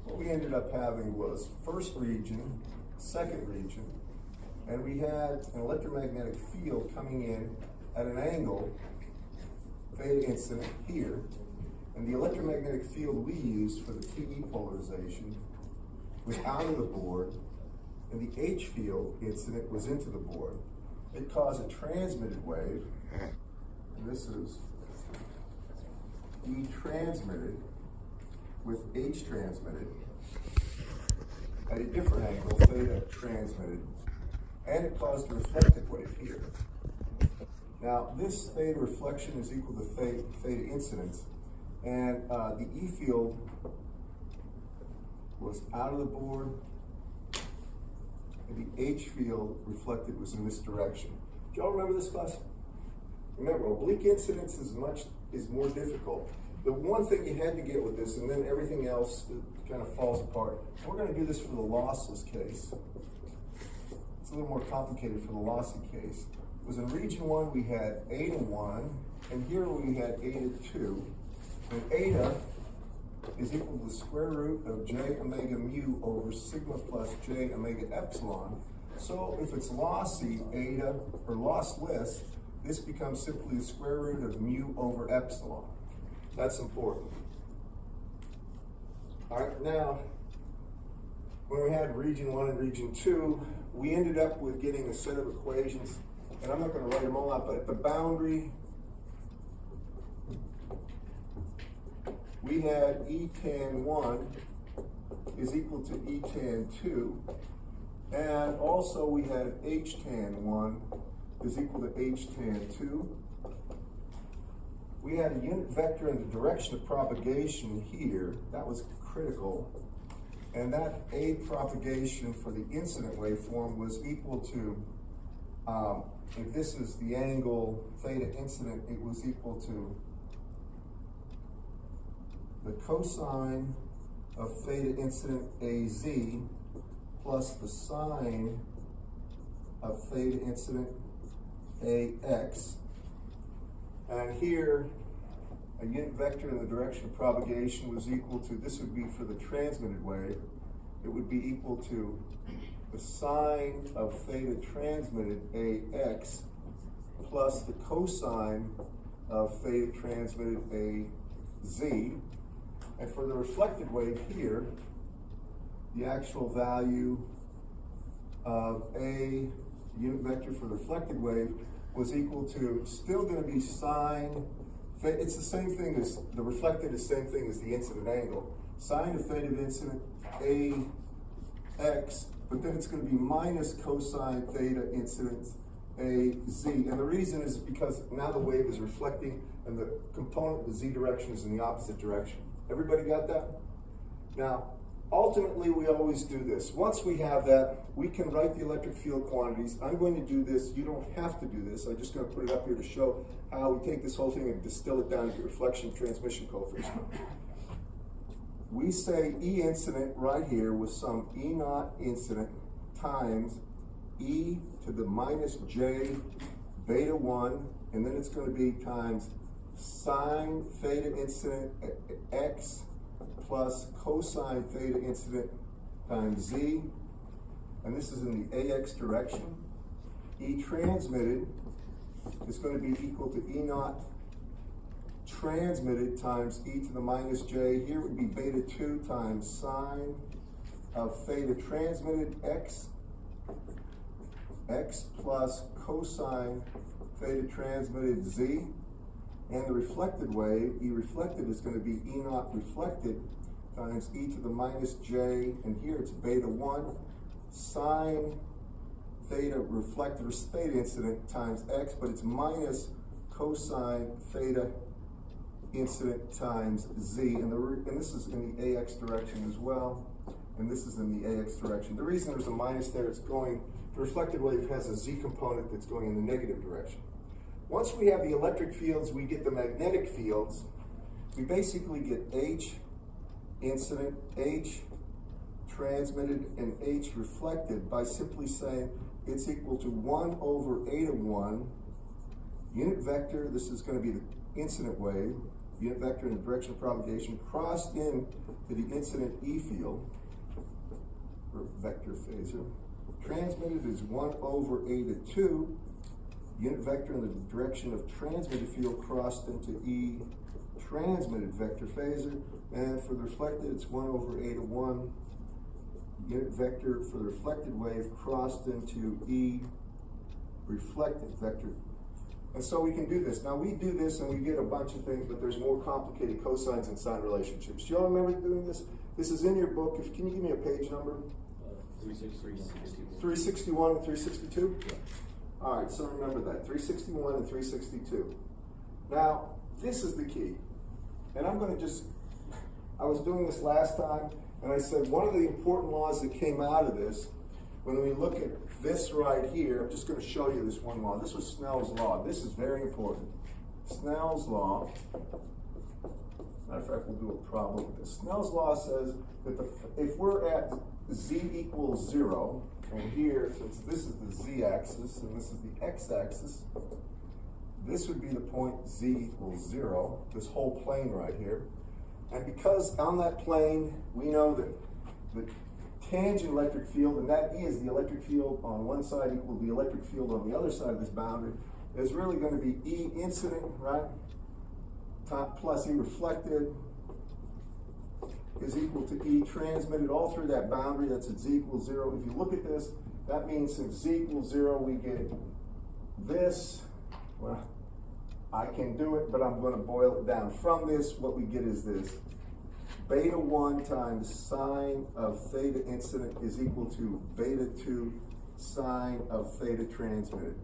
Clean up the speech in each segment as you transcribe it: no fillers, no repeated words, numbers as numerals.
What we ended up having was first region, second region, and we had an electromagnetic field coming in at an angle, theta incident here, and the electromagnetic field we used for the TE polarization was out of the board, and the H field incident was into the board. It caused a transmitted wave, and this is E transmitted with H transmitted at a different angle, theta transmitted, and it caused a reflected wave here. Now, this theta reflection is equal to theta incidence, and the E field was out of the board, and the H field reflected was in this direction. Do y'all remember this class? Remember, oblique incidence is more difficult. The one thing you had to get with this, and then everything else kind of falls apart. We're going to do this for the lossless case. It's a little more complicated for the lossy case. It was in region 1 we had eta 1, and here we had eta 2. And eta is equal to the square root of j omega mu over sigma plus j omega epsilon. So if it's lossy eta, or lossless, this becomes simply the square root of mu over epsilon. That's important. All right, now, when we had region 1 and region 2, we ended up with getting a set of equations, and I'm not going to write them all out, but at the boundary, we had E tan 1 is equal to E tan 2, and also we had H tan 1 is equal to H tan 2. We had a unit vector in the direction of propagation here. That was critical. And that A propagation for the incident waveform was equal to, if this is the angle theta incident, it was equal to the cosine of theta incident AZ plus the sine of theta incident AX. And here, a unit vector in the direction of propagation was equal to, this would be for the transmitted wave, it would be equal to the sine of theta transmitted AX plus the cosine of theta transmitted AZ. And for the reflected wave here, the actual value of a unit vector for the reflected wave was equal to, still going to be sine, it's the same thing as, the reflected is the same thing as the incident angle. Sine of theta incident AX, but then it's going to be minus cosine theta incident AZ. And the reason is because now the wave is reflecting and the component, the Z direction, is in the opposite direction. Everybody got that? Now, ultimately, we always do this. Once we have that, we can write the electric field quantities. I'm going to do this. You don't have to do this. I'm just going to put it up here to show how we take this whole thing and distill it down to reflection transmission coefficient. We say E incident right here with some E naught incident times E to the minus J beta 1, and then it's going to be times sine theta incident X plus cosine theta incident times Z, and this is in the AX direction. E transmitted is going to be equal to E naught transmitted times E to the minus J. Here would be beta 2 times sine of theta transmitted X plus cosine theta transmitted Z. And the reflected wave, E reflected, is going to be E naught reflected times E to the minus J, and here it's beta 1, sine theta reflected, or theta incident, times X, but it's minus cosine theta incident times Z, and this is in the AX direction as well, and this is in the AX direction. The reason there's a minus there, it's going, the reflected wave has a Z component that's going in the negative direction. Once we have the electric fields, we get the magnetic fields. We basically get H incident, H transmitted, and H reflected by simply saying it's equal to 1 over eta 1 unit vector, this is going to be the incident wave, unit vector in the direction of propagation, crossed in to the incident E field, or vector phasor. Transmitted is 1 over a to 2, unit vector in the direction of transmitted field crossed into E transmitted vector phasor, and for the reflected it's 1 over a to 1, unit vector for the reflected wave crossed into E reflected vector. And so we can do this. Now we do this and we get a bunch of things, but there's more complicated cosines and sine relationships. Do y'all remember doing this? This is in your book. Can you give me a page number? 361 and 362? Yeah. All right, so remember that, 361 and 362. Now, this is the key. And I'm going to I was doing this last time, and I said one of the important laws that came out of this, when we look at this right here, I'm just going to show you this one law. This was Snell's law. This is very important. Snell's law. Matter of fact, we'll do a problem with this. Snell's law says that if we're at z equals 0, and here, since this is the z-axis and this is the x-axis, this would be the point z equals 0, this whole plane right here. And because on that plane, we know that the tangent electric field, and that is the electric field on one side equal to the electric field on the other side of this boundary, is really going to be E incident, right? Plus E reflected is equal to E transmitted all through that boundary. That's at z equals 0. If you look at this, that means since z equals 0, we get this. Well, I can do it, but I'm going to boil it down. From this, what we get is this. Beta 1 times sine of theta incident is equal to beta 2 sine of theta transmitted.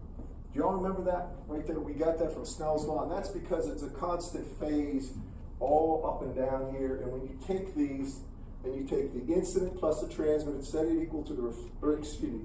Do you all remember that right there? We got that from Snell's law, and that's because it's a constant phase all up and down here. And when you take these, and you take the incident plus the transmitted, set it equal to the,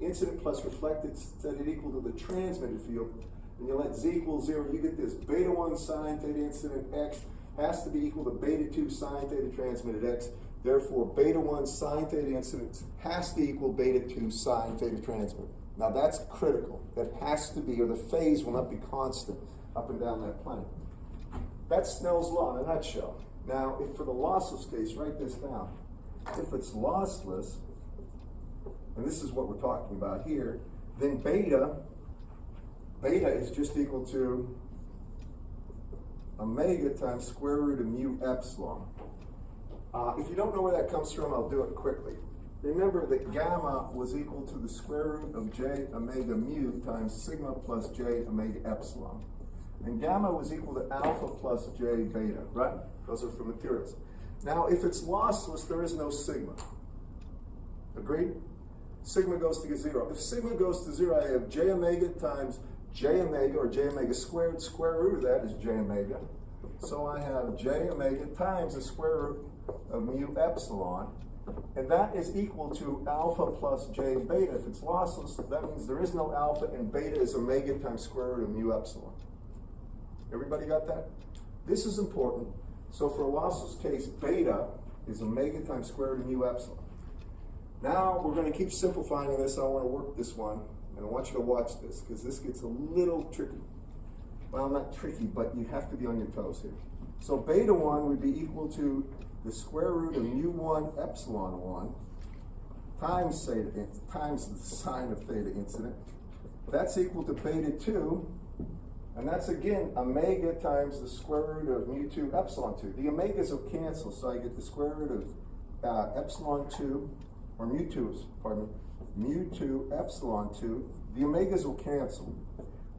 incident plus reflected, set it equal to the transmitted field, and you let z equal 0, you get this. Beta 1 sine theta incident x has to be equal to beta 2 sine theta transmitted x. Therefore, beta 1 sine theta incident has to equal beta 2 sine theta transmitted. Now that's critical. That has to be, or the phase will not be constant up and down that plane. That's Snell's law in a nutshell. Now, if for the lossless case, write this down. If it's lossless, and this is what we're talking about here, then beta is just equal to omega times square root of mu epsilon. If you don't know where that comes from, I'll do it quickly. Remember that gamma was equal to the square root of j omega mu times sigma plus j omega epsilon. And gamma was equal to alpha plus j beta, right? Those are for materials. Now, if it's lossless, there is no sigma. Agreed? Sigma goes to 0. If sigma goes to 0, I have j omega times j omega, or j omega squared. Square root of that is j omega. So I have j omega times the square root of mu epsilon. And that is equal to alpha plus j beta. If it's lossless, that means there is no alpha, and beta is omega times square root of mu epsilon. Everybody got that? This is important. So for a lossless case, beta is omega times square root of mu epsilon. Now we're going to keep simplifying this. I want to work this one, and I want you to watch this, because this gets a little tricky. Well, not tricky, but you have to be on your toes here. So beta 1 would be equal to the square root of mu 1 epsilon 1 times the sine of theta incident. That's equal to beta 2, and that's again omega times the square root of mu 2 epsilon 2. The omegas will cancel, so I get the square root of epsilon 2, or mu 2, pardon me, mu 2 epsilon 2. The omegas will cancel,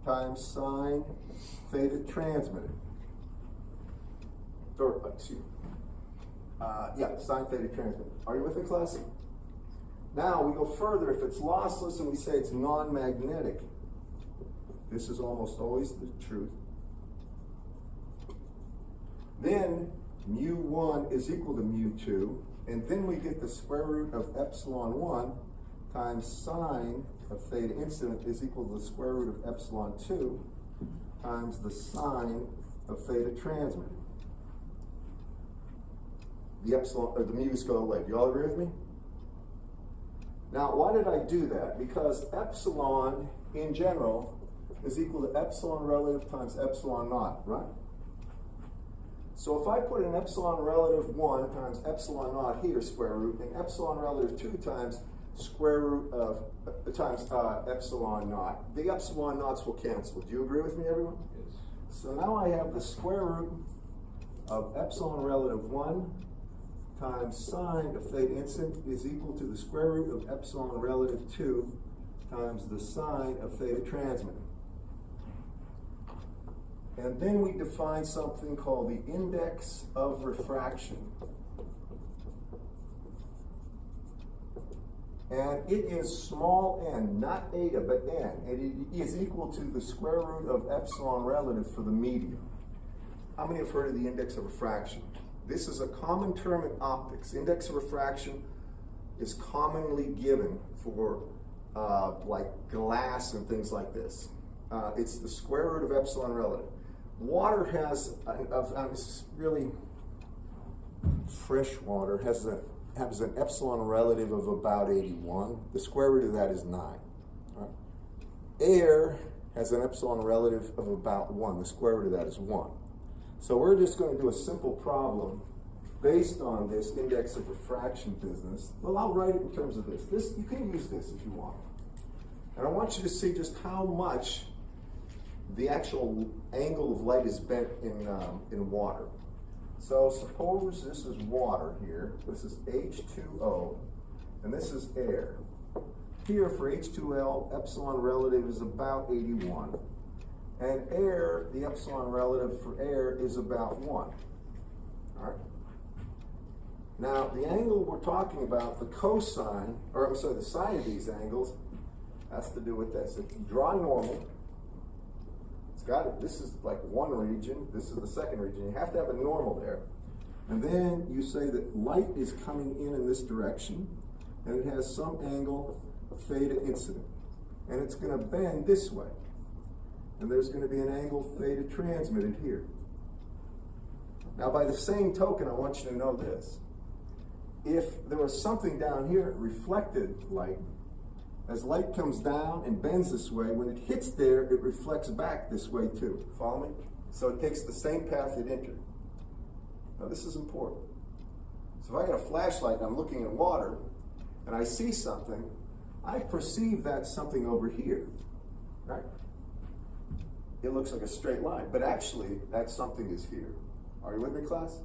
times sine theta transmitted. Or, excuse me. Sine theta transmitted. Are you with me, class? Now we go further. If it's lossless and we say it's non-magnetic, this is almost always the truth. Then mu 1 is equal to mu 2, and then we get the square root of epsilon 1 times sine of theta incident is equal to the square root of epsilon 2 times the sine of theta transmitted. The epsilon, or the mu's go away. Do you all agree with me? Now, why did I do that? Because epsilon, in general, is equal to epsilon relative times epsilon naught, right? So if I put an epsilon relative 1 times epsilon naught here, square root, and epsilon relative 2 times square root of times epsilon naught, the epsilon naughts will cancel. Do you agree with me, everyone? Yes. So now I have the square root of epsilon relative 1 times sine of theta incident is equal to the square root of epsilon relative 2 times the sine of theta transmitted. And then we define something called the index of refraction. And it is small n, not eta, but n. And it is equal to the square root of epsilon relative for the medium. How many have heard of the index of refraction? This is a common term in optics. Index of refraction is commonly given for like glass and things like this. It's the square root of epsilon relative. Water has, really fresh water has an epsilon relative of about 81. The square root of that is 9. Right? Air has an epsilon relative of about 1. The square root of that is 1. So we're just going to do a simple problem based on this index of refraction business. Well, I'll write it in terms of this. You can use this if you want. And I want you to see just how much the actual angle of light is bent in water. So suppose this is water here. This is H2O, and this is air. Here for H2L, epsilon relative is about 81. And air, the epsilon relative for air is about 1. All right? Now, the angle we're talking about, the cosine, or I'm sorry, the sine of these angles, has to do with this. If you draw normal, this is like one region, this is the second region. You have to have a normal there. And then you say that light is coming in this direction, and it has some angle of theta incident. And it's going to bend this way. And there's going to be an angle theta transmitted here. Now, by the same token, I want you to know this. If there was something down here that reflected light, as light comes down and bends this way, when it hits there, it reflects back this way too. Follow me? So it takes the same path it entered. Now this is important. So if I got a flashlight and I'm looking at water, and I see something, I perceive that something over here, right? It looks like a straight line, but actually that something is here. Are you with me, class?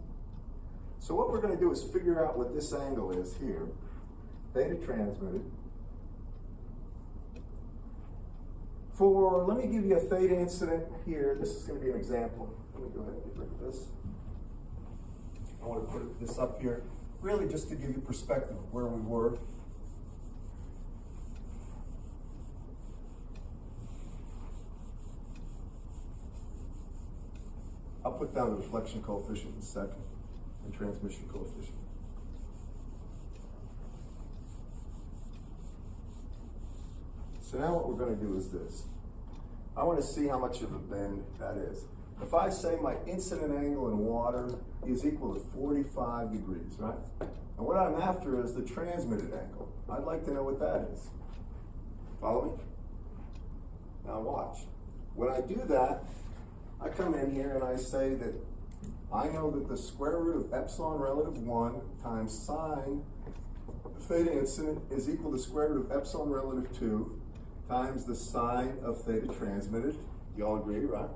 So what we're going to do is figure out what this angle is here, theta transmitted. Let me give you a theta incident here. This is going to be an example. Let me go ahead and get rid of this. I want to put this up here, really just to give you perspective of where we were. I'll put down the reflection coefficient in a second, and transmission coefficient. So now what we're going to do is this. I want to see how much of a bend that is. If I say my incident angle in water is equal to 45 degrees, right? And what I'm after is the transmitted angle. I'd like to know what that is. Follow me? Now watch. When I do that, I come in here and I say that I know that the square root of epsilon relative 1 times sine theta incident is equal to square root of epsilon relative 2 times the sine of theta transmitted. You all agree, right?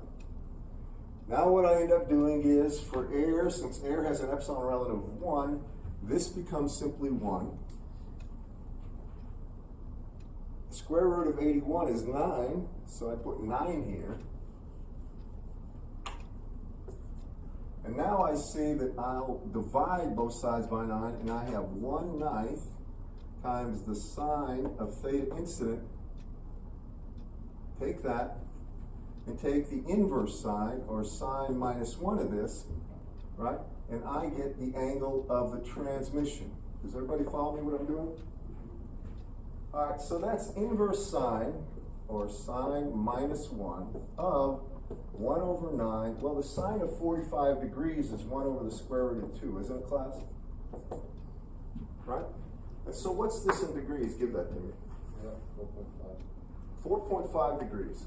Now what I end up doing is for air, since air has an epsilon relative of 1, this becomes simply 1. The square root of 81 is 9, so I put 9 here. And now I see that I'll divide both sides by 9, and I have 1/9 times the sine of theta incident. Take that, and take the inverse sine, or sine minus 1 of this, right? And I get the angle of the transmission. Does everybody follow me what I'm doing? All right, so that's inverse sine, or sine minus 1 of 1/9. Well, the sine of 45 degrees is 1 over the square root of 2, isn't it, class? Right? And so what's this in degrees? Give that to me. 4.5 degrees.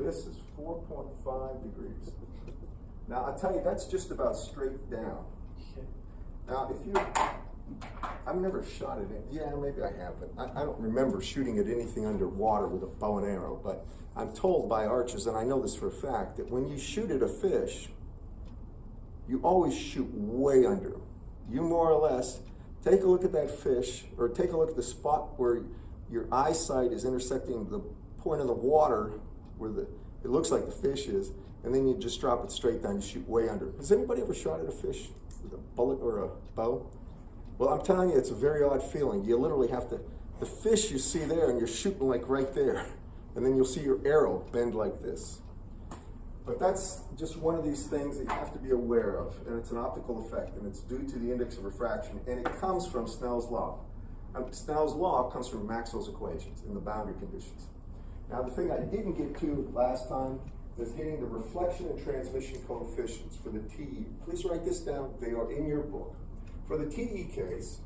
this is 4.5 degrees. Now, I'll tell you, that's just about straight down. Now, I've never shot at it. Yeah, maybe I have, but I don't remember shooting at anything underwater with a bow and arrow, but I'm told by archers, and I know this for a fact, that when you shoot at a fish, you always shoot way under them. You more or less take a look at that fish, or take a look at the spot where your eyesight is intersecting the point of the water where it looks like the fish is, and then you just drop it straight down, you shoot way under. Has anybody ever shot at a fish with a bullet or a bow? Well, I'm telling you, it's a very odd feeling. You literally have to, the fish you see there, and you're shooting like right there, and then you'll see your arrow bend like this. But that's just one of these things that you have to be aware of, and it's an optical effect, and it's due to the index of refraction, and it comes from Snell's law. Snell's law comes from Maxwell's equations in the boundary conditions. Now, the thing I didn't get to last time is getting the reflection and transmission coefficients for the TE. Please write this down. They are in your book. For the TE case,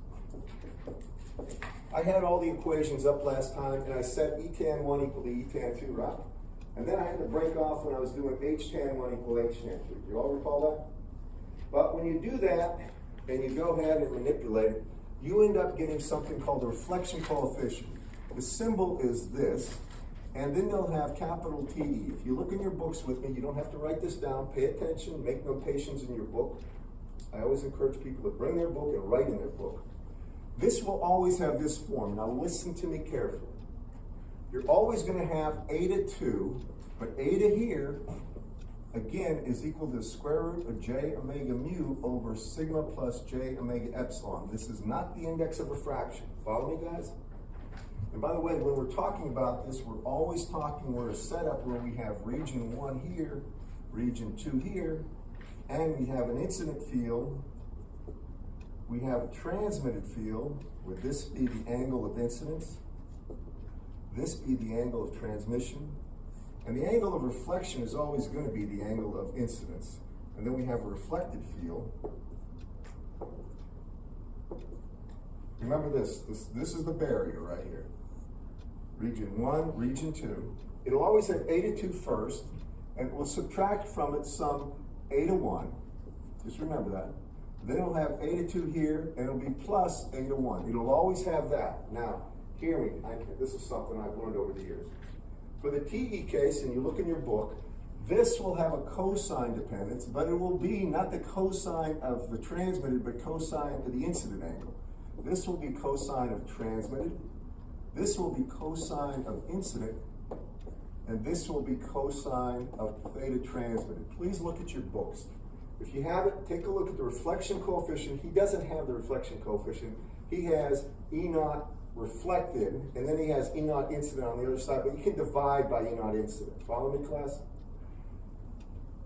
I had all the equations up last time, and I set E tan 1 equal to E tan 2, right? And then I had to break off when I was doing H tan 1 equal H tan 2. Do you all recall that? But when you do that, and you go ahead and manipulate it, you end up getting something called the reflection coefficient. The symbol is this, and then they'll have capital TE. If you look in your books with me, you don't have to write this down. Pay attention, make notations in your book. I always encourage people to bring their book and write in their book. This will always have this form. Now listen to me carefully. You're always going to have eta 2, but eta here, again, is equal to the square root of j omega mu over sigma plus j omega epsilon. This is not the index of refraction. Follow me, guys? And by the way, when we're talking about this, we're always talking, we're a setup where we have region 1 here, region 2 here, and we have an incident field, we have a transmitted field, where this be the angle of incidence, this be the angle of transmission, and the angle of reflection is always going to be the angle of incidence. And then we have a reflected field. Remember this is the barrier right here. Region 1, region 2. It'll always have eta 2 first, and it will subtract from it some eta 1. Just remember that. Then it'll have eta 2 here, and it'll be plus eta 1. It'll always have that. Now, hear me. This is something I've learned over the years. For the TE case, and you look in your book, this will have a cosine dependence, but it will be not the cosine of the transmitted, but cosine of the incident angle. This will be cosine of transmitted. This will be cosine of incident, and this will be cosine of theta transmitted. Please look at your books. If you have it, take a look at the reflection coefficient. He doesn't have the reflection coefficient. He has E naught reflected, and then he has E naught incident on the other side, but you can divide by E naught incident. Follow me, class?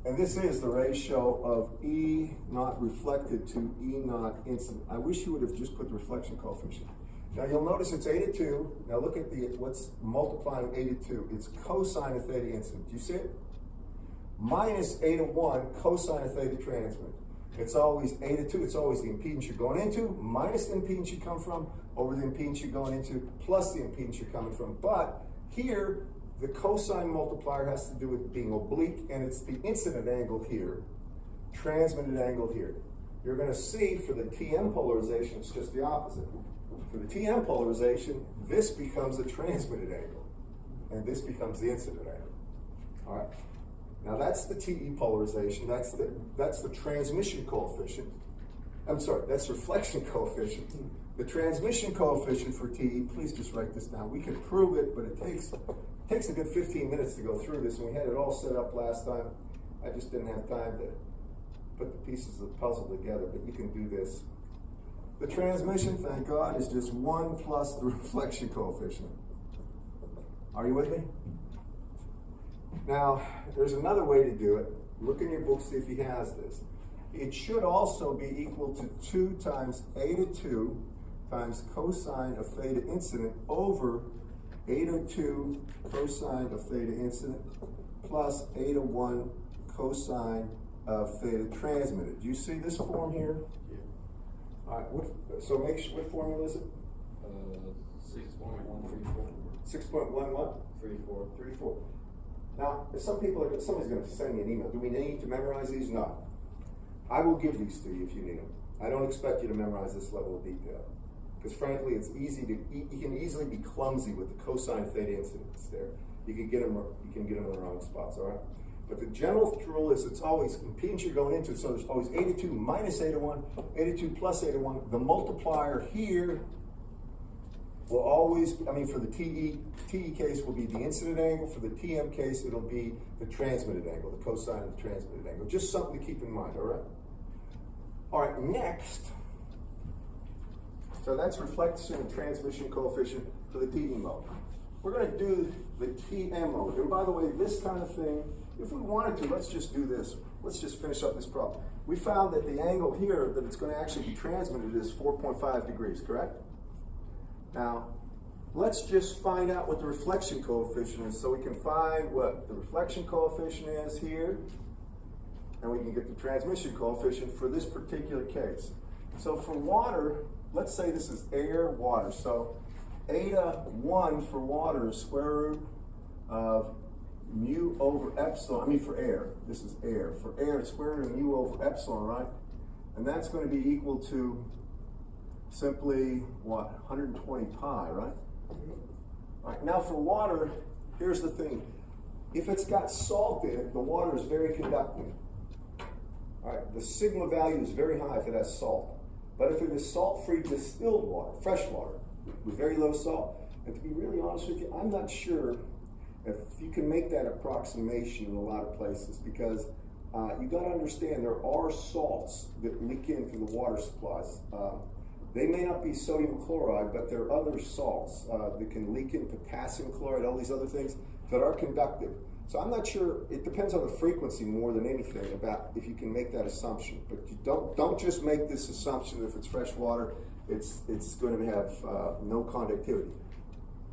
And this is the ratio of E naught reflected to E naught incident. I wish you would have just put the reflection coefficient. Now you'll notice it's eta 2. Now look at what's multiplying eta 2. It's cosine of theta incident. Do you see it? Minus eta 1 cosine of theta transmitted. It's always eta 2. It's always the impedance you're going into minus the impedance you come from over the impedance you're going into plus the impedance you're coming from. But here, the cosine multiplier has to do with being oblique, and it's the incident angle here, transmitted angle here. You're going to see for the TM polarization, it's just the opposite. For the TM polarization, this becomes the transmitted angle, and this becomes the incident angle. All right. Now that's the TE polarization. That's the transmission coefficient. I'm sorry, that's reflection coefficient. The transmission coefficient for TE, please just write this down. We can prove it, but it takes a good 15 minutes to go through this, and we had it all set up last time. I just didn't have time to put the pieces of the puzzle together, but you can do this. The transmission, thank God, is just 1 plus the reflection coefficient. Are you with me? Now, there's another way to do it. Look in your book, see if he has this. It should also be equal to 2 times eta 2 times cosine of theta incident over eta 2 cosine of theta incident plus eta 1 cosine of theta transmitted. Do you see this form here? Yeah. All right, so what formula is it? 6.134. 6.1 what? 34. 34. Now, if somebody's gonna send me an email, do we need to memorize these? No. I will give these to you if you need them. I don't expect you to memorize this level of detail. Because frankly, you can easily be clumsy with the cosine theta incidence there. You can get them in the wrong spots, all right? But the general rule is it's always impedance you're going into, so there's always eta 2 minus eta 1, eta 2 plus eta 1. The multiplier here will always, for the TE case will be the incident angle. For the TM case, it'll be the transmitted angle, the cosine of the transmitted angle. Just something to keep in mind, all right? All right, next. So that's reflection and transmission coefficient for the TE mode. We're going to do the TM mode. And by the way, this kind of thing, if we wanted to, let's just do this. Let's just finish up this problem. We found that the angle here that it's going to actually be transmitted is 4.5 degrees, correct? Now, let's just find out what the reflection coefficient is so we can find what the reflection coefficient is here, and we can get the transmission coefficient for this particular case. So for water, let's say this is air, water. So eta 1 for water is square root of mu over epsilon. For air, this is air. For air, it's square root of mu over epsilon, right? And that's going to be equal to simply, what, 120 pi, right? All right, now for water, here's the thing. If it's got salt in it, the water is very conductive. All right, the sigma value is very high if it has salt. But if it is salt-free distilled water, fresh water, with very low salt, and to be really honest with you, I'm not sure if you can make that approximation in a lot of places, because you got to understand there are salts that leak in through the water supplies. They may not be sodium chloride, but there are other salts that can leak in, potassium chloride, all these other things that are conductive. So I'm not sure, it depends on the frequency more than anything about if you can make that assumption. But you don't just make this assumption that if it's fresh water, it's going to have no conductivity.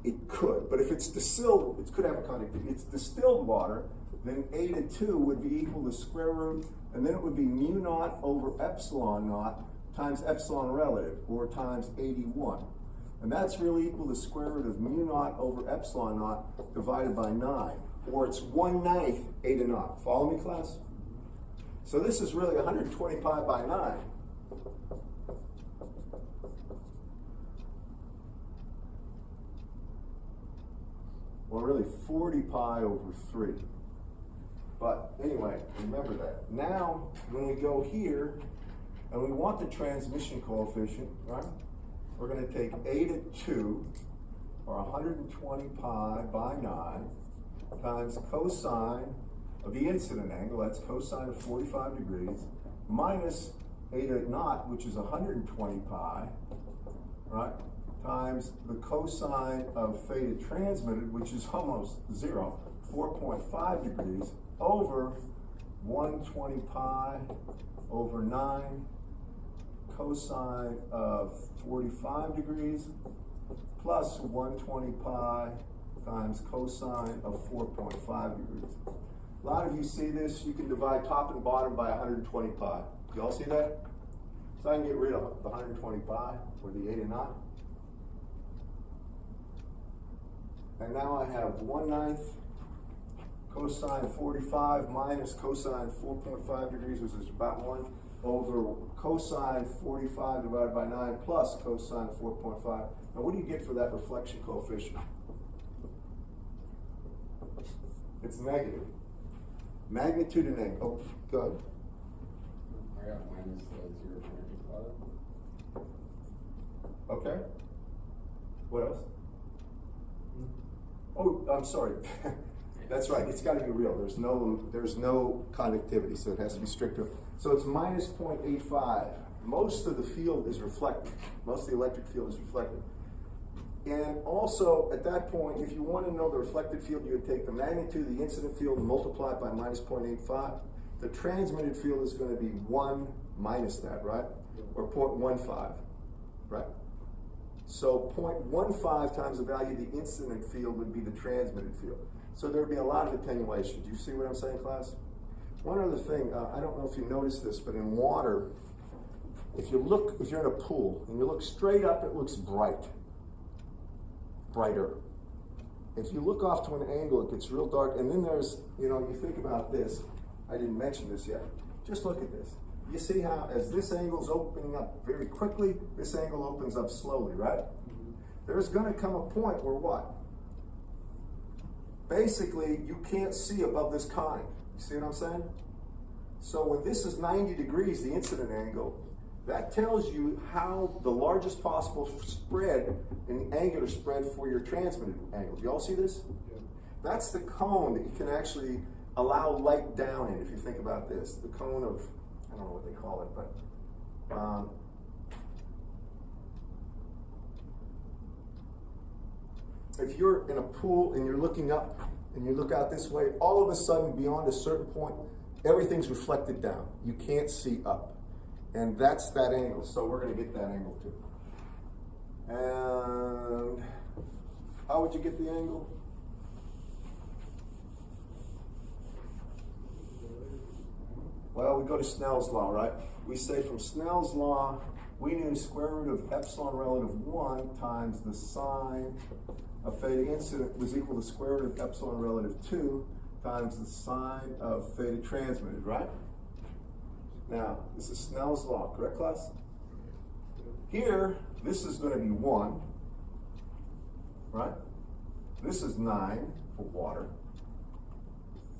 It could, but if it's distilled, it could have a conductivity. It's distilled water, then eta 2 would be equal to square root, and then it would be mu naught over epsilon naught times epsilon relative, or times 81. And that's really equal to square root of mu naught over epsilon naught divided by 9, or it's 1/9 eta naught. Follow me, class? So this is really 120 pi by 9. Well, really 40 pi over 3. But anyway, remember that. Now, when we go here, and we want the transmission coefficient, right? We're going to take eta 2, or 120 pi by 9, times cosine of the incident angle, that's cosine of 45 degrees, minus eta naught, which is 120 pi, right? Times the cosine of theta transmitted, which is almost 0, 4.5 degrees, over 120 pi over 9 cosine of 45 degrees plus 120 pi times cosine of 4.5 degrees. A lot of you see this. You can divide top and bottom by 120 pi. You all see that? So I can get rid of the 120 pi, or the eta naught. And now I have 1/9 cosine 45 minus cosine 4.5 degrees, which is about 1, over cosine 45 divided by 9 plus cosine 4.5. Now what do you get for that reflection coefficient? It's negative. Magnitude and angle. Oh, go ahead. I got minus 0.85. Okay. What else? Oh, I'm sorry. That's right. It's got to be real. There's no conductivity, so it has to be stricter. So it's minus 0.85. Most of the field is reflected. Most of the electric field is reflected. And also, at that point, if you want to know the reflected field, you would take the magnitude of the incident field and multiply it by minus 0.85. The transmitted field is going to be 1 minus that, right? Or 0.15, right? So 0.15 times the value of the incident field would be the transmitted field. So there would be a lot of attenuation. Do you see what I'm saying, class? One other thing, I don't know if you noticed this, but in water, if you're in a pool and you look straight up, it looks brighter. if you look off to an angle, it gets real dark. And then there's, you think about this. I didn't mention this yet. Just look at this. You see how as this angle's opening up very quickly, this angle opens up slowly, right? There's going to come a point where what? Basically, you can't see above this cone. You see what I'm saying? So when this is 90 degrees, the incident angle, that tells you how the largest possible spread in the angular spread for your transmitted angle. Do you all see this? Yeah. That's the cone that you can actually allow light down in, if you think about this. The cone of, I don't know what they call it, but if you're in a pool and you're looking up and you look out this way, all of a sudden beyond a certain point, everything's reflected down. You can't see up. And that's that angle. So we're going to get that angle too. And how would you get the angle? Well, we go to Snell's law, right? We say from Snell's law, we knew square root of epsilon relative 1 times the sine of theta incident was equal to square root of epsilon relative 2 times the sine of theta transmitted, right? Now, this is Snell's law, correct, class? Here, this is going to be 1, right? This is 9 for water.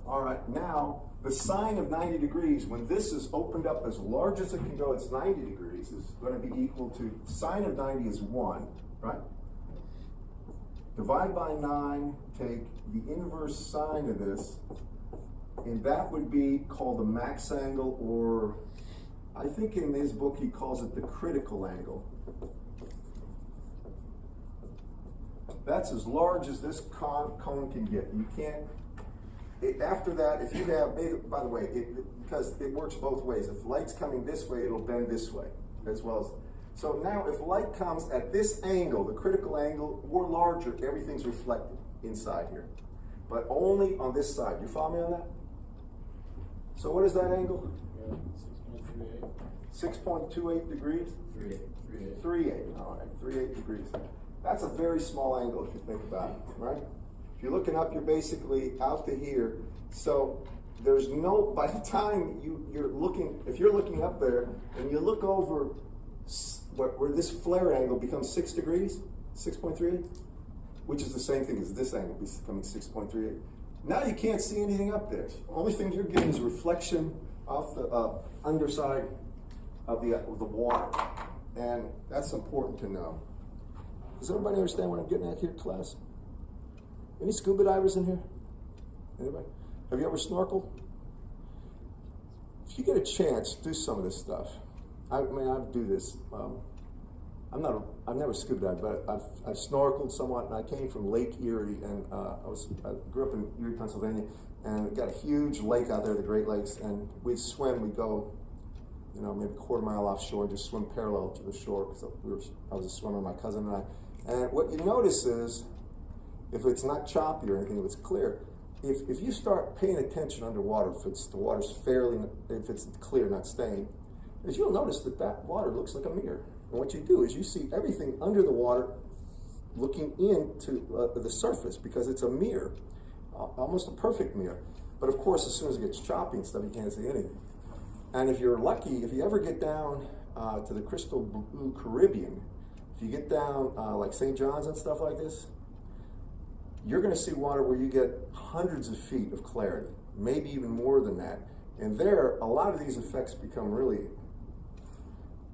All right, now, the sine of 90 degrees, when this is opened up as large as it can go, it's 90 degrees, is going to be equal to, sine of 90 is 1, right? Divide by 9, take the inverse sine of this, and that would be called the max angle, or I think in his book he calls it the critical angle. That's as large as this cone can get. You can't, after that, if you have, by the way, because it works both ways. If light's coming this way, it'll bend this way as well as. So now if light comes at this angle, the critical angle, or larger, everything's reflected inside here. But only on this side. You follow me on that? So what is that angle? Yeah, 6.38. 6.28 degrees? 3.8. 3.8, all right, 3.8 degrees. That's a very small angle if you think about it, right? If you're looking up, you're basically out to here. So there's no, by the time you're looking, if you're looking up there and you look over where this flare angle becomes 6 degrees, 6.38, which is the same thing as this angle becoming 6.38. Now you can't see anything up there. The only thing you're getting is a reflection off the underside of the water. And that's important to know. Does everybody understand what I'm getting at here, class? Any scuba divers in here? Anybody? Have you ever snorkeled? If you get a chance, do some of this stuff. I do this. I've never scuba dived, but I've snorkeled somewhat, and I came from Lake Erie, and I grew up in Erie, Pennsylvania, and we got a huge lake out there, the Great Lakes, and we'd go, maybe a quarter mile offshore and just swim parallel to the shore, because I was a swimmer, my cousin and I. And what you notice is, if it's not choppy or anything, if it's clear, if you start paying attention underwater, if it's clear, not stained, is you'll notice that water looks like a mirror. And what you do is you see everything under the water looking into the surface, because it's a mirror, almost a perfect mirror. But of course, as soon as it gets choppy and stuff, you can't see anything. And if you're lucky, if you ever get down to the crystal blue Caribbean, if you get down like St. John's and stuff like this, you're going to see water where you get hundreds of feet of clarity, maybe even more than that. And there, a lot of these effects become really,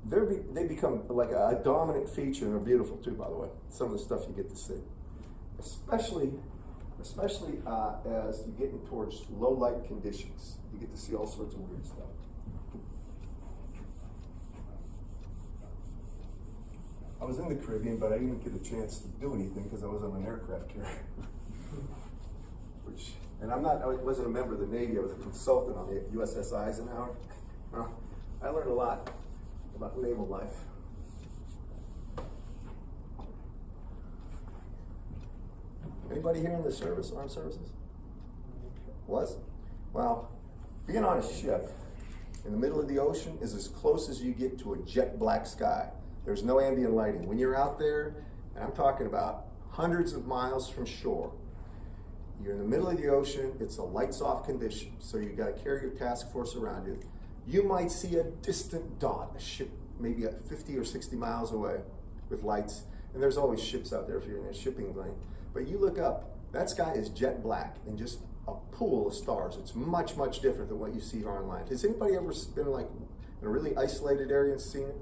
they become like a dominant feature, and are beautiful too, by the way, some of the stuff you get to see. Especially as you get in towards low light conditions. You get to see all sorts of weird stuff. I was in the Caribbean, but I didn't get a chance to do anything because I was on an aircraft carrier. I wasn't a member of the Navy. I was a consultant on the USS Eisenhower. I learned a lot about naval life. Anybody here in the service, armed services? Was? Well, being on a ship in the middle of the ocean is as close as you get to a jet black sky. There's no ambient lighting. When you're out there, and I'm talking about hundreds of miles from shore, You're in the middle of the ocean, it's a lights off condition, so you gotta carry your task force around you. You might see a distant dot, a ship maybe 50 or 60 miles away with lights, and there's always ships out there if you're in a shipping lane. But you look up, that sky is jet black and just a pool of stars. It's much, much different than what you see here on land. Has anybody ever been like in a really isolated area and seen it?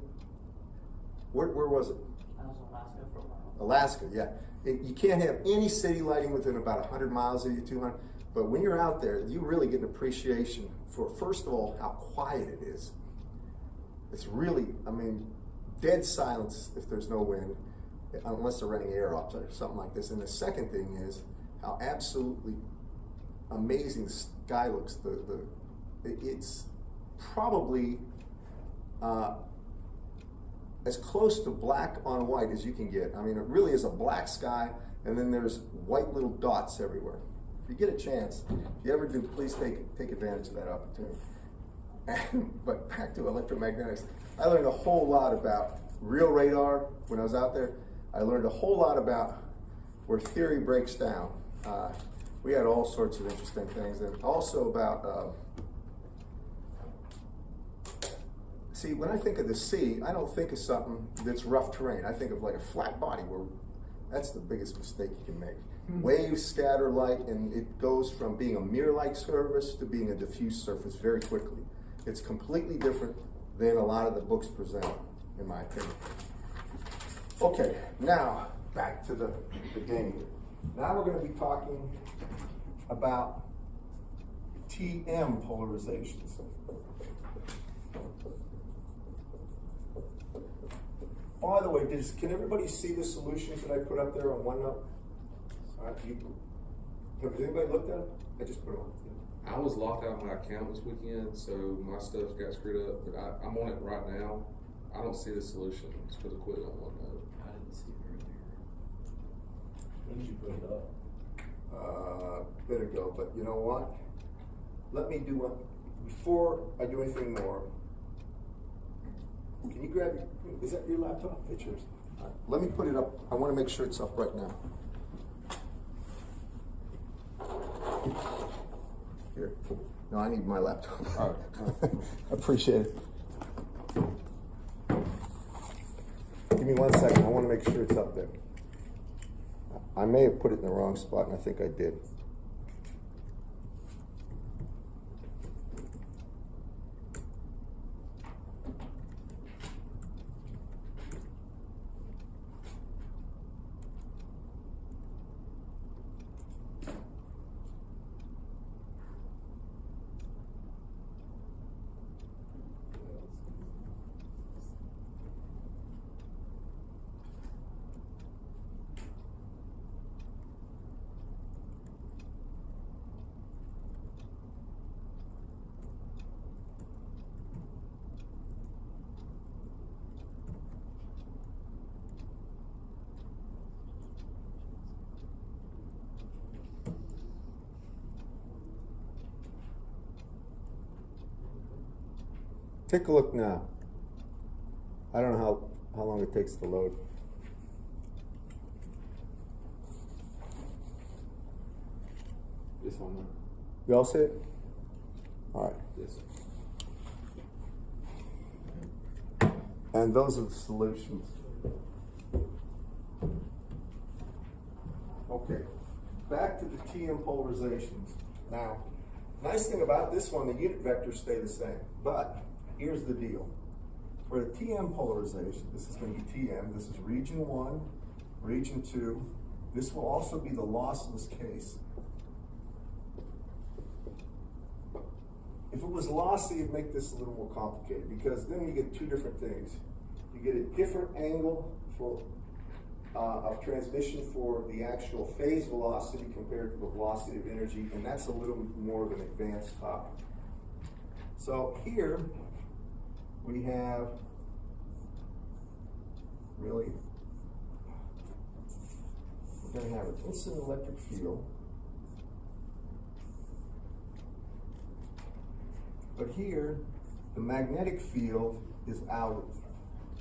Where was it? I was in Alaska for a while. Alaska, yeah. You can't have any city lighting within about 100 miles of you, 200. But when you're out there, you really get an appreciation for, first of all, how quiet it is. It's really, I mean, dead silence if there's no wind, unless they're running air ops or something like this. And the second thing is how absolutely amazing the sky looks. It's probably as close to black on white as you can get. I mean, it really is a black sky, and then there's white little dots everywhere. If you get a chance, if you ever do, please take advantage of that opportunity. But back to electromagnetics, I learned a whole lot about real radar when I was out there. I learned a whole lot about where theory breaks down. We had all sorts of interesting things, and also about see, when I think of the sea, I don't think of something that's rough terrain. I think of like a flat body where that's the biggest mistake you can make. Waves scatter light, and it goes from being a mirror-like surface to being a diffuse surface very quickly. It's completely different than a lot of the books present, in my opinion. Okay, now back to the game here. Now we're going to be talking about TM polarizations. By the way, can everybody see the solutions that I put up there on OneNote? Has anybody looked at it? I just put it on. I was locked out of my account this weekend, so my stuff got screwed up, but I'm on it right now. I don't see the solutions for the quiz on OneNote. I didn't see it earlier. When did you put it up? Bit ago, but you know what? Let me do one before I do anything more. Can you grab your, is that your laptop? It's yours. Let me put it up. I want to make sure it's up right now. Here. No, I need my laptop. All right. Appreciate it. Give me 1 second. I want to make sure it's up there. I may have put it in the wrong spot, and I think I did. Take a look now. I don't know how long it takes to load. This one, You all see it? All right. yes. And those are the solutions. Okay, back to the TM polarizations. Now, nice thing about this one, the unit vectors stay the same, but here's the deal. For the TM polarization, this is going to be TM, this is region 1, region 2. This will also be the lossless case. If it was lossy, it'd make this a little more complicated, because then you get two different things. You get a different angle for of transmission for the actual phase velocity compared to the velocity of energy, and that's a little more of an advanced topic. So here we have really, we're going to have an instant electric field. But here, the magnetic field is outward.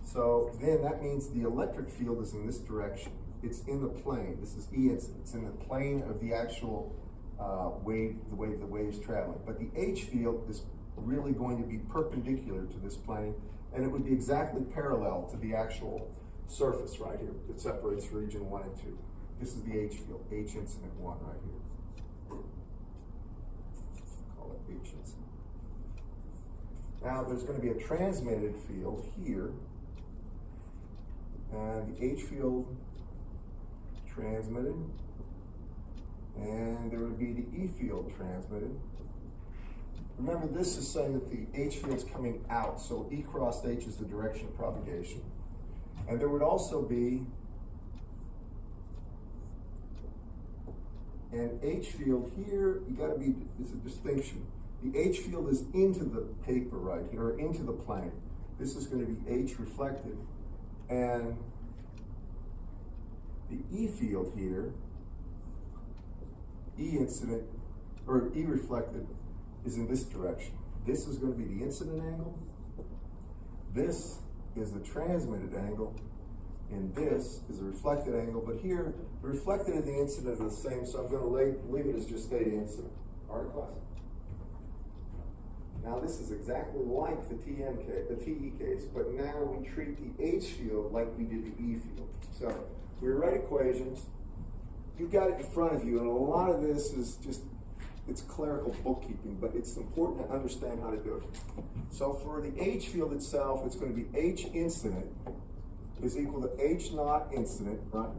So then that means the electric field is in this direction. It's in the plane. This is E incident. It's in the plane of the actual the way the wave's traveling. But the H field is really going to be perpendicular to this plane, and it would be exactly parallel to the actual surface right here that separates region 1 and 2. This is the H field, H incident 1 right here. Call it H incident. Now there's going to be a transmitted field here, and the H field transmitted, and there would be the E field transmitted. Remember, this is saying that the H field's coming out, so E cross H is the direction of propagation. And there would also be an H field here. You gotta be, there's a distinction. The H field is into the paper right here, or into the plane. This is gonna be H reflected. And the E field here, E incident, or E reflected, is in this direction. This is going to be the incident angle. This is the transmitted angle. And this is the reflected angle. But here, the reflected and the incident are the same, so I'm going to leave it as just theta incident. All right, class? Now this is exactly like the TE case, but now we treat the H field like we did the E field. So we write equations. You've got it in front of you, and a lot of this is just, it's clerical bookkeeping, but it's important to understand how to do it. So for the H field itself, it's going to be H incident is equal to H naught incident, right?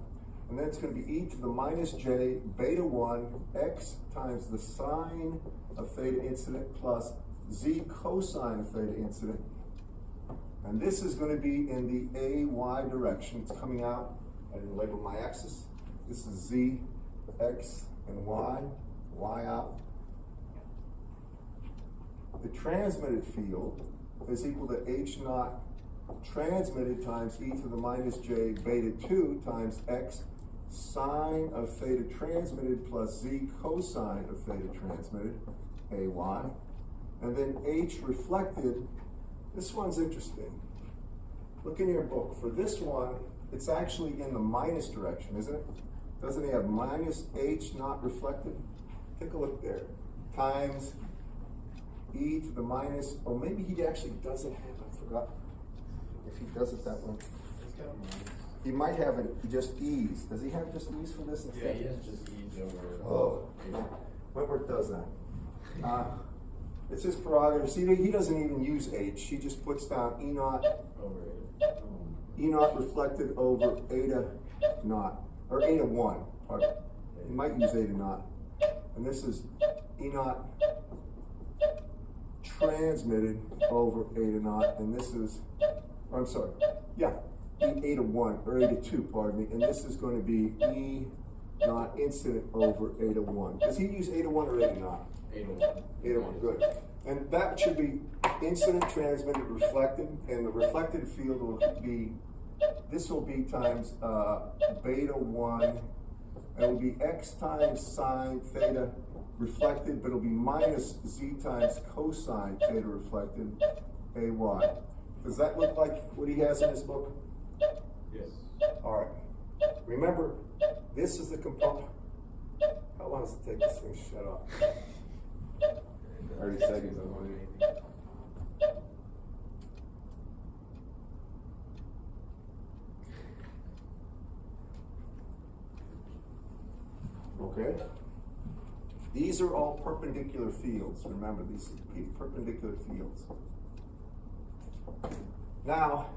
And then it's going to be e to the minus j beta 1 x times the sine of theta incident plus z cosine of theta incident. And this is going to be in the AY direction. It's coming out. I didn't label my axis. This is z, x, and y. Y out. The transmitted field is equal to H naught transmitted times e to the minus j beta 2 times x sine of theta transmitted plus z cosine of theta transmitted, AY. And then H reflected, this one's interesting. Look in your book. For this one, it's actually in the minus direction, isn't it? Doesn't he have minus H naught reflected? Take a look there. Times e to the minus, or maybe he actually doesn't have, I forgot if he does it that way. He might have it just e's. Does he have just e's for this instead? Yeah, he has just e's over. Oh, Wentworth does that. It's his prerogative. See, he doesn't even use H. He just puts down E naught, Over it. E naught reflected over eta naught, or eta 1. Pardon. He might use eta naught. And this is E naught transmitted over eta naught, and this is, I'm sorry, yeah, eta 1, or eta 2, pardon me, and this is going to be E naught incident over eta 1. Does he use eta 1 or eta naught? Eta 1. Eta 1, good. And that should be incident, transmitted, reflected, and the reflected field will be, this will be times beta 1, and it will be x times sine theta reflected, but it'll be minus z times cosine theta reflected, AY. Does that look like what he has in his book? Yes. All right. Remember, this is the component. How long does it take this thing to shut off? 30 seconds, I want it. Okay? These are all perpendicular fields. Remember, these are perpendicular fields. Now,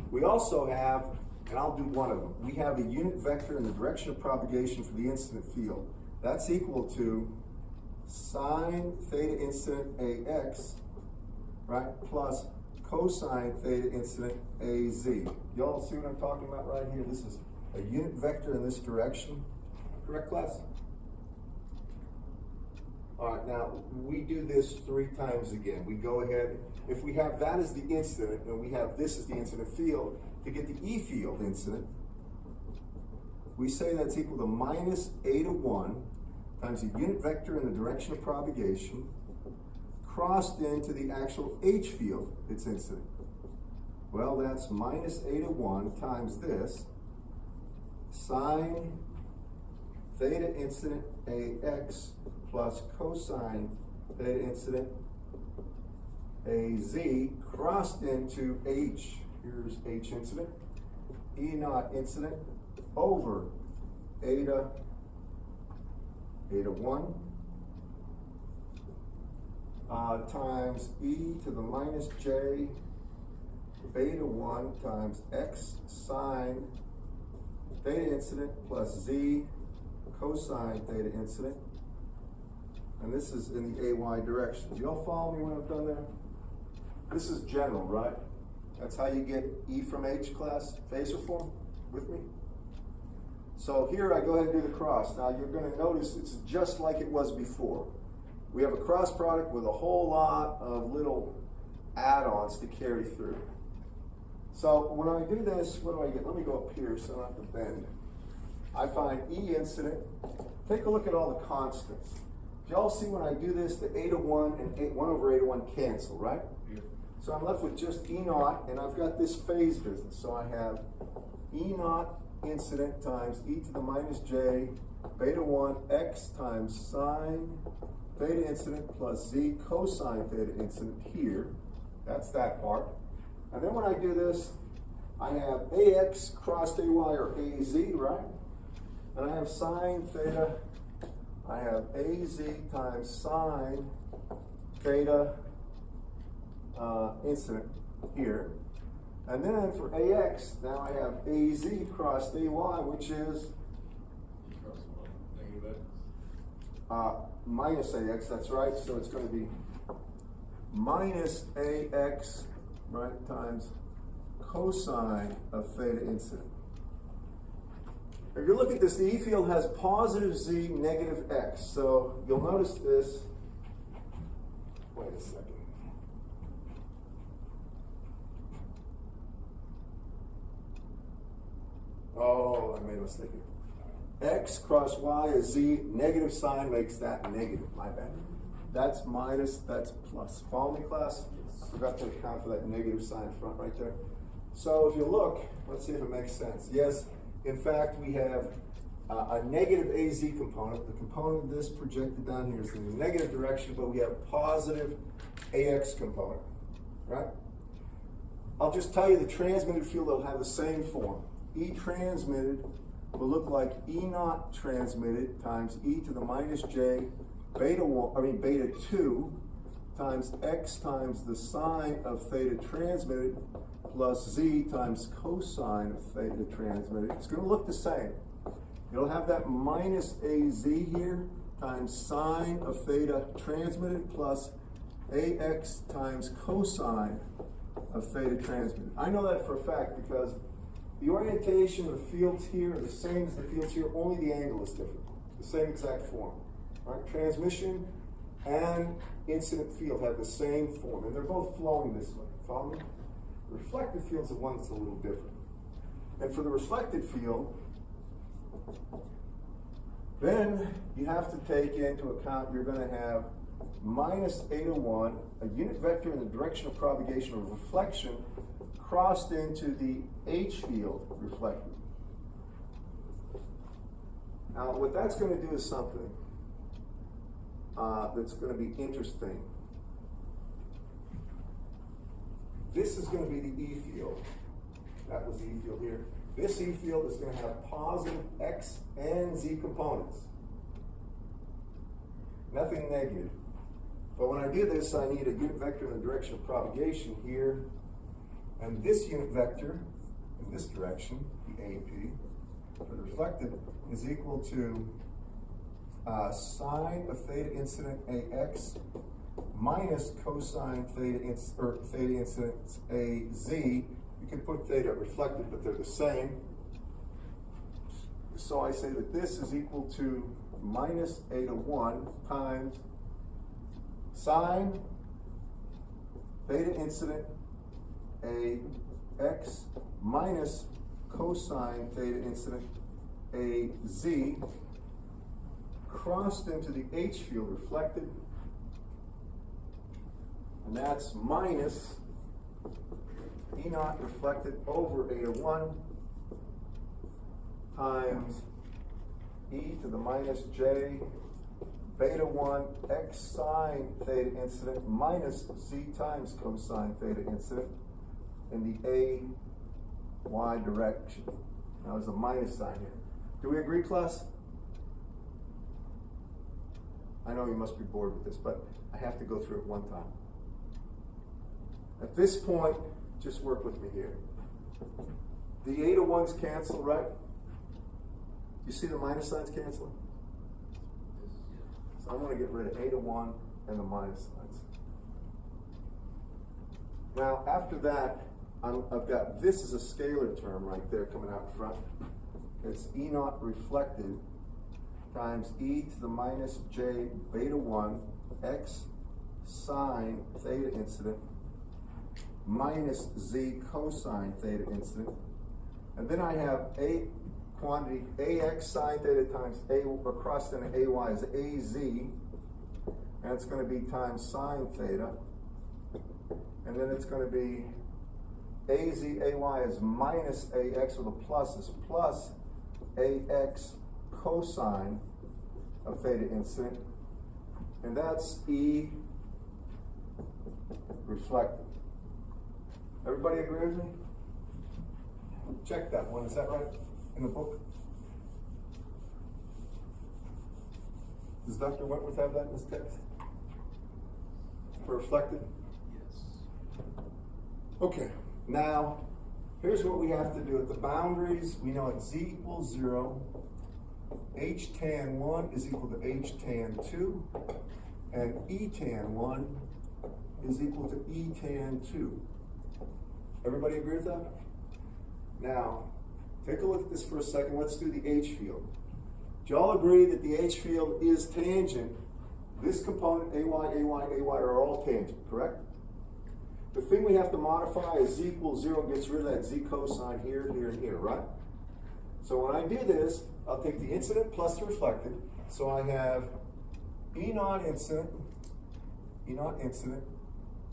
we also have, and I'll do one of them, we have a unit vector in the direction of propagation for the incident field. That's equal to sine theta incident AX, right, plus cosine theta incident AZ. Y'all see what I'm talking about right here? This is a unit vector in this direction. Correct, class? All right, now we do this 3 times again. We go ahead, if we have that as the incident and we have this as the incident field, to get the E field incident, we say that's equal to minus eta 1 times the unit vector in the direction of propagation crossed into the actual H field, its incident. Well, that's minus eta 1 times this, sine theta incident AX plus cosine theta incident AZ crossed into H, here's H incident, E naught incident over eta 1 times e to the minus j beta 1 times x sine theta incident plus z cosine theta incident. And this is in the AY direction. Do y'all follow me when I've done that? This is general, right? That's how you get E from H, class, phasor form, with me? So here I go ahead and do the cross. Now you're going to notice it's just like it was before. We have a cross product with a whole lot of little add-ons to carry through. So when I do this, what do I get? Let me go up here so I don't have to bend. I find E incident. Take a look at all the constants. Do y'all see when I do this, the eta 1 and 1 over eta 1 cancel, right? Yeah. So I'm left with just E naught, and I've got this phase business. So I have E naught incident times e to the minus j beta 1 x times sine theta incident plus z cosine theta incident here. That's that part. And then when I do this, I have ax crossed ay or az, right? And I have sine theta. I have az times sine theta incident here. And then for AX, now I have AZ crossed AY, which is minus AX, that's right. So it's going to be minus AX, right, times cosine of theta incident. If you look at this, the E field has positive Z, negative X. So you'll notice this. Wait a second. Oh, I made a mistake here. X cross Y is Z, negative sign makes that negative, my bad. That's minus, that's plus. Follow me, class? I forgot to account for that negative sign front right there. So if you look, let's see if it makes sense. Yes, in fact, we have a negative AZ component. The component of this projected down here is in the negative direction, but we have positive AX component, right? I'll just tell you the transmitted field will have the same form. E transmitted will look like E naught transmitted times e to the minus j beta 2 times x times the sine of theta transmitted plus z times cosine of theta transmitted. It's going to look the same. You'll have that minus az here times sine of theta transmitted plus ax times cosine of theta transmitted. I know that for a fact because the orientation of the fields here are the same as the fields here, only the angle is different. The same exact form. Right? Transmission and incident field have the same form, and they're both flowing this way. Follow me? The reflected field is the one that's a little different. And for the reflected field, then you have to take into account you're going to have minus eta 1, a unit vector in the direction of propagation of reflection, crossed into the H field reflected. Now, what that's going to do is something that's going to be interesting. This is going to be the E field. That was the E field here. This E field is going to have positive X and Z components. Nothing negative. But when I do this, I need a unit vector in the direction of propagation here. And this unit vector in this direction, the AP, the reflected, is equal to sine of theta incident AX minus cosine theta incident AZ. You can put theta reflected, but they're the same. So I say that this is equal to minus eta 1 times sine theta incident AX minus cosine theta incident AZ crossed into the H field reflected, and that's minus E naught reflected over eta 1 times e to the minus j beta 1 x sine theta incident minus z times cosine theta incident in the a y direction. Now there's a minus sign here. Do we agree, class? I know you must be bored with this, but I have to go through it one time. At this point, just work with me here. The a to 1's cancel, right? You see the minus signs canceling? So I'm going to get rid of a to 1 and the minus signs. Now, after that, I've got this as a scalar term right there coming out in front. It's E naught reflected times e to the minus j beta 1 x sine theta incident minus z cosine theta incident. And then I have a quantity ax sine theta times a across then ay is az, and it's going to be times sine theta, and then it's going to be az ay is minus ax with a plus is plus ax cosine of theta incident, and that's E reflected. Everybody agree with me? Check that one, is that right in the book? Does Dr. Wentworth have that in his text? For reflected? Yes. Okay, now here's what we have to do. At the boundaries, we know at z equals 0, h tan 1 is equal to h tan 2, and e tan 1 is equal to e tan 2. Everybody agree with that? Now, take a look at this for a second. Let's do the h field. Do y'all agree that the h field is tangent? This component, ay, are all tangent, correct? The thing we have to modify is z equals 0 gets rid of that z cosine here, here, and here, right? So when I do this, I'll take the incident plus the reflected. So I have E naught incident,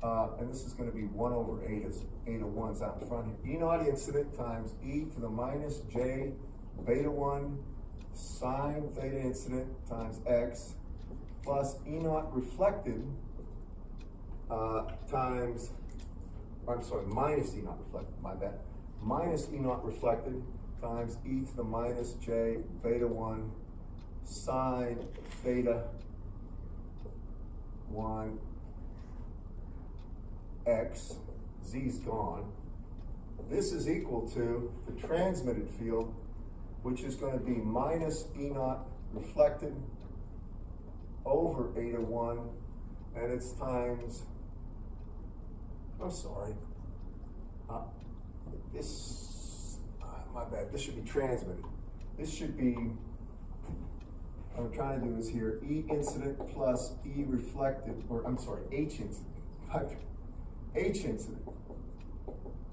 and this is going to be 1 over 8 as a to 1's out in front here. E naught incident times e to the minus j beta 1 sine theta incident times x plus E naught reflected times, minus E naught reflected, my bad. Minus E naught reflected times e to the minus j beta 1 sine theta 1 x, z's gone. This is equal to the transmitted field, which is going to be minus E naught reflected over a to 1, and it's times, my bad, this should be transmitted. This should be, what I'm trying to do is here, E incident plus E reflected, H incident. H incident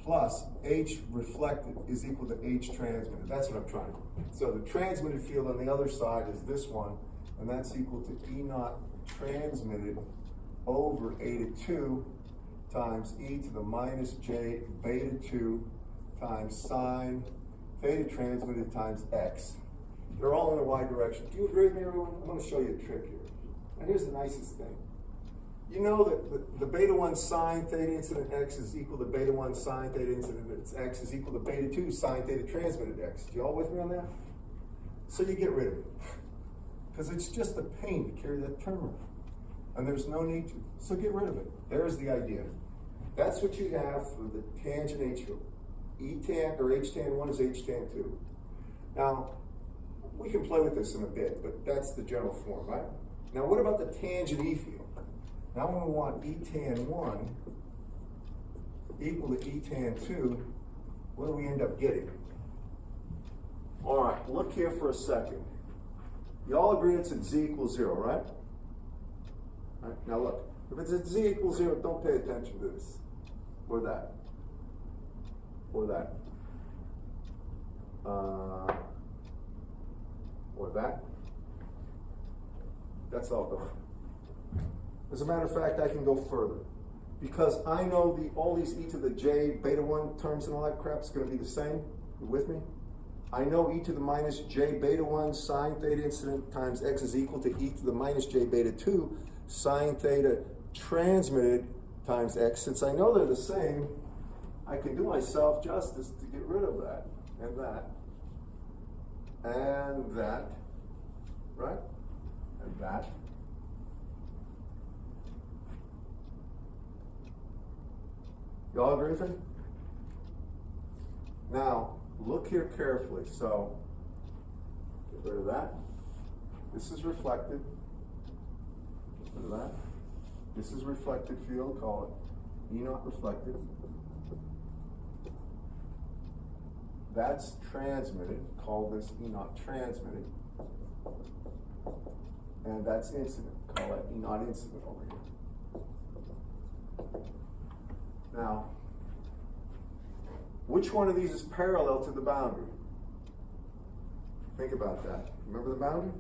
plus H reflected is equal to H transmitted. That's what I'm trying to do. So the transmitted field on the other side is this one, and that's equal to E naught transmitted over a to 2 times e to the minus j beta 2 times sine theta transmitted times x. They're all in the y direction. Do you agree with me, everyone? I'm going to show you a trick here. And here's the nicest thing. You know that the beta 1 sine theta incident x is equal to beta 1 sine theta incident x is equal to beta 2 sine theta transmitted x. You all with me on that? So you get rid of it. Because it's just a pain to carry that term around. And there's no need to. So get rid of it. There's the idea. That's what you have for the tangent h field. E tan or h tan 1 is h tan 2. Now, we can play with this in a bit, but that's the general form, right? Now, what about the tangent E field? Now, when we want E tan 1 equal to E tan 2, what do we end up getting? All right, look here for a second. You all agree it's at z equals 0, right? All right, now look, if it's at z equals 0, don't pay attention to this, or that, or that, or that. That's all go. As a matter of fact, I can go further, because I know all these e to the j beta 1 terms and all that crap is going to be the same. You with me? I know e to the minus j beta 1 sine theta incident times x is equal to e to the minus j beta 2 sine theta transmitted times x. Since I know they're the same, I can do myself justice to get rid of that, and that, and that, right? And that. Y'all agree with me? Now, look here carefully. So, get rid of that. This is reflected. Get rid of that. This is reflected field, call it E naught reflected. That's transmitted, call this E naught transmitted. And that's incident, call that E naught incident over here. Now, which one of these is parallel to the boundary? Think about that. Remember the boundary?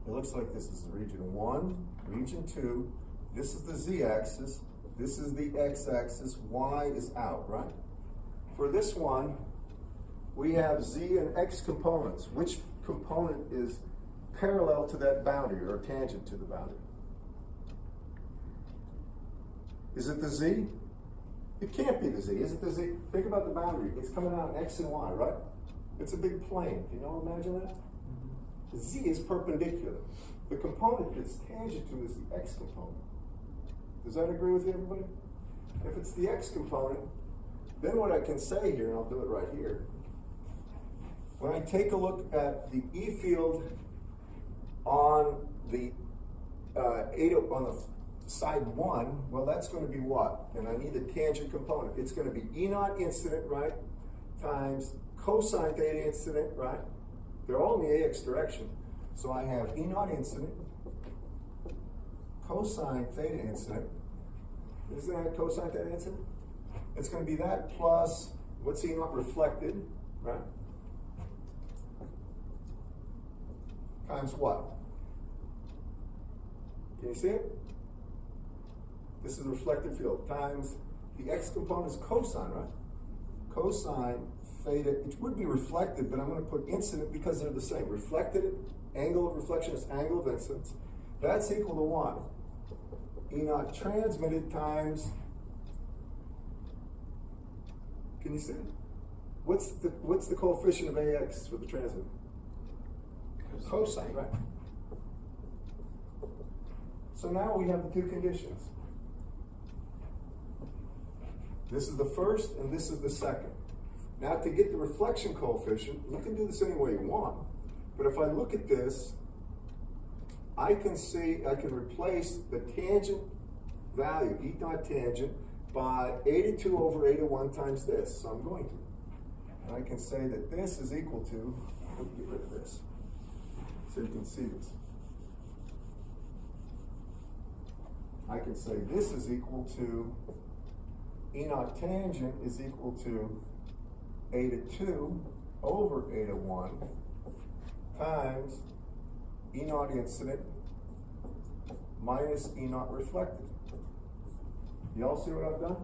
It looks like this is region 1, region 2. This is the z-axis. This is the x-axis. Y is out, right? For this one, we have z and x components. Which component is parallel to that boundary or tangent to the boundary? Is it the z? It can't be the z. Is it the z? Think about the boundary. It's coming out in x and y, right? It's a big plane. Can you all imagine that? The z is perpendicular. The component it's tangent to is the x component. Does that agree with everybody? If it's the x component, then what I can say here, and I'll do it right here, when I take a look at the E field on the on the side 1, well, that's going to be what? And I need a tangent component. It's going to be E naught incident, right, times cosine theta incident, right? They're all in the AX direction. So I have E naught incident, cosine theta incident. Isn't that cosine theta incident? It's going to be that plus, what's E naught reflected, right? Times what? Can you see it? This is the reflected field times the x component is cosine, right? Cosine theta, it would be reflected, but I'm going to put incident because they're the same. Reflected, angle of reflection is angle of incidence. That's equal to 1. E naught transmitted times, can you see it? What's the coefficient of AX for the transmitted? Cosine, right? So now we have the two conditions. This is the first and this is the second. Now to get the reflection coefficient, you can do this any way you want. But if I look at this, I can replace the tangent value, E naught tangent, by eta 2 over eta 1 times this. So I'm going to. And I can say that this is equal to, let me get rid of this, so you can see this. I can say this is equal to E naught tangent is equal to eta 2 over eta 1 times E naught incident minus E naught reflected. You all see what I've done?